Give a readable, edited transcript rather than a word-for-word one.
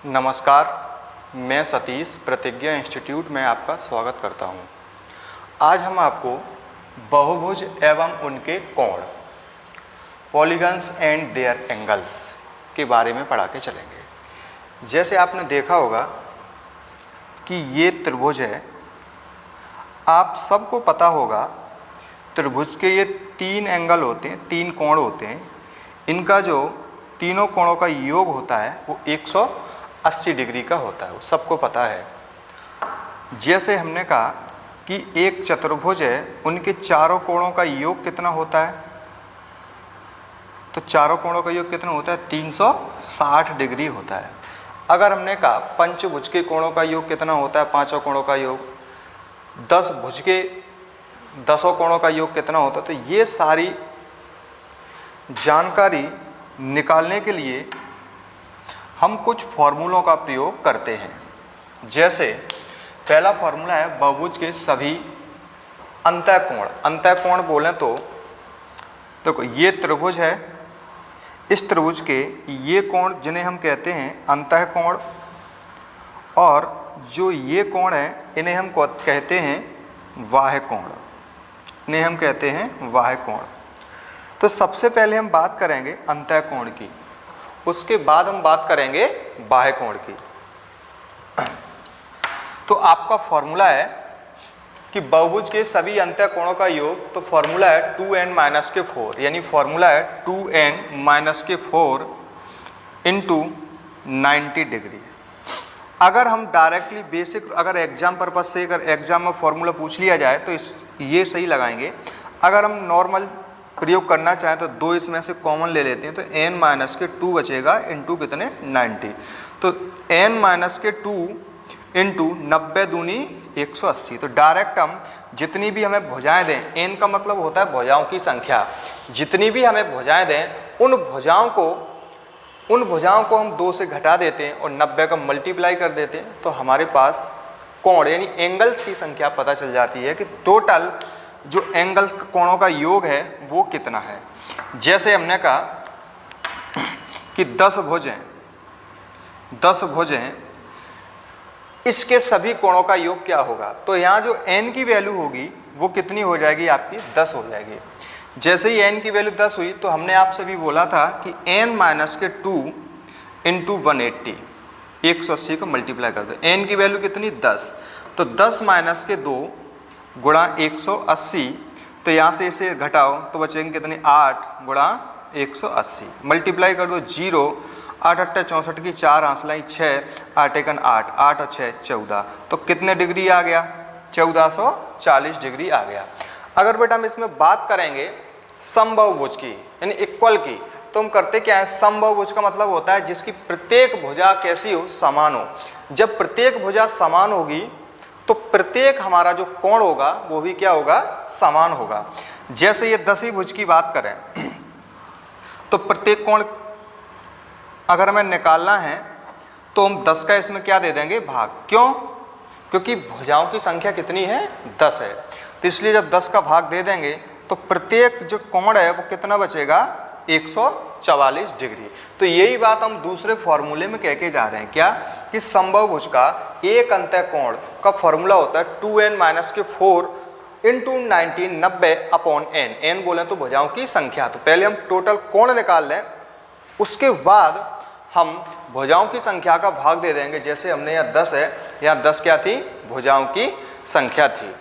नमस्कार, मैं सतीश प्रतिज्ञा इंस्टीट्यूट में आपका स्वागत करता हूं। आज हम आपको बहुभुज एवं उनके कोण पॉलीगन्स एंड देयर एंगल्स के बारे में पढ़ा के चलेंगे। जैसे आपने देखा होगा कि ये त्रिभुज है, आप सबको पता होगा त्रिभुज के ये तीन एंगल होते हैं, तीन कोण होते हैं। इनका जो तीनों कोणों का योग होता है वो 180 डिग्री का होता है, वो सबको पता है। जैसे हमने कहा कि एक चतुर्भुज है, उनके चारों कोणों का योग कितना होता है, तो चारों कोणों का योग कितना होता है, 360 डिग्री होता है। अगर हमने कहा पंचभुज के कोणों का योग कितना होता है, पांचों कोणों का योग, 10 भुज के 10 कोणों का योग कितना होता है, तो ये सारी जानकारी निकालने के लिए हम कुछ फॉर्मूलों का प्रयोग करते हैं। जैसे पहला फॉर्मूला है बहुभुज के सभी अंतःकोण। अंतःकोण बोलें तो देखो ये त्रिभुज है, इस त्रिभुज के ये कोण जिन्हें हम कहते हैं अंतःकोण, और जो ये कोण है इन्हें हम कहते हैं बाह्य कोण। इन्हें हम कहते हैं बाह्य कोण। तो सबसे पहले हम बात करेंगे अंतःकोण की, उसके बाद हम बात करेंगे बाह्य कोण की। तो आपका फॉर्मूला है कि बहुभुज के सभी अंतःकोणों का योग, तो फॉर्मूला है 2n-4, यानी फॉर्मूला है 2n-4 इंटू 90 डिग्री। अगर हम डायरेक्टली बेसिक, अगर एग्जाम पर्पज से, अगर एग्जाम में फॉर्मूला पूछ लिया जाए तो ये सही लगाएंगे। अगर हम नॉर्मल प्रयोग करना चाहें तो दो इसमें से कॉमन ले लेते हैं, तो n-2 बचेगा इंटू कितने 90। तो n-2 इंटू 90 दूनी 180। तो डायरेक्ट हम जितनी भी हमें भुजाएं दें, n का मतलब होता है भुजाओं की संख्या, जितनी भी हमें भुजाएं दें उन भुजाओं को हम 2 से घटा देते हैं और 90 का मल्टीप्लाई कर देते हैं, तो हमारे पास कोण यानी एंगल्स की संख्या पता चल जाती है कि टोटल जो एंगल्स कोणों का योग है वो कितना है। जैसे हमने कहा कि 10 भुज हैं, इसके सभी कोणों का योग क्या होगा, तो यहाँ जो n की वैल्यू होगी वो कितनी हो जाएगी, आपकी 10 हो जाएगी। जैसे ही n की वैल्यू 10 हुई तो हमने आपसे भी बोला था कि n-2 इंटू 180, 180 को मल्टीप्लाई कर दो। n की वैल्यू कितनी 10, तो 10-2 गुणा 180, तो यहाँ से इसे घटाओ तो बचेंगे कितने 8 गुणा 180, मल्टीप्लाई कर दो 0, 8-8 64 की 4 आंसलाई 6, 8 1 8, 8 और 6 14, तो कितने डिग्री आ गया, 1440 डिग्री आ गया। अगर बेटा हम इसमें बात करेंगे समबाहुभुज की यानी इक्वल की, तो हम करते क्या है, समबाहुभुज का मतलब होता है जिसकी प्रत्येक भुजा कैसी हो, समान हो। जब प्रत्येक भुजा समान होगी तो प्रत्येक हमारा जो कोण होगा वो भी क्या होगा, समान होगा। जैसे ये 10 भुज की बात करें तो प्रत्येक कोण अगर हमें निकालना है तो हम 10 का इसमें क्या दे देंगे, भाग। क्यों, क्योंकि भुजाओं की संख्या कितनी है, 10 है, तो इसलिए जब 10 का भाग दे देंगे तो प्रत्येक जो कोण है वो कितना बचेगा, 144 डिग्री। तो यही बात हम दूसरे फॉर्मूले में कह के जा रहे हैं, क्या कि समबाहुभुज का एक अंतःकोण का फॉर्मूला होता है 2n-4 into 90 upon n। n बोलें तो भुजाओं की संख्या। तो पहले हम टोटल कोण निकाल लें, उसके बाद हम भुजाओं की संख्या का भाग दे देंगे। जैसे हमने यहाँ 10 है, यहाँ 10 क्या थी, भुजाओं की संख्या थी।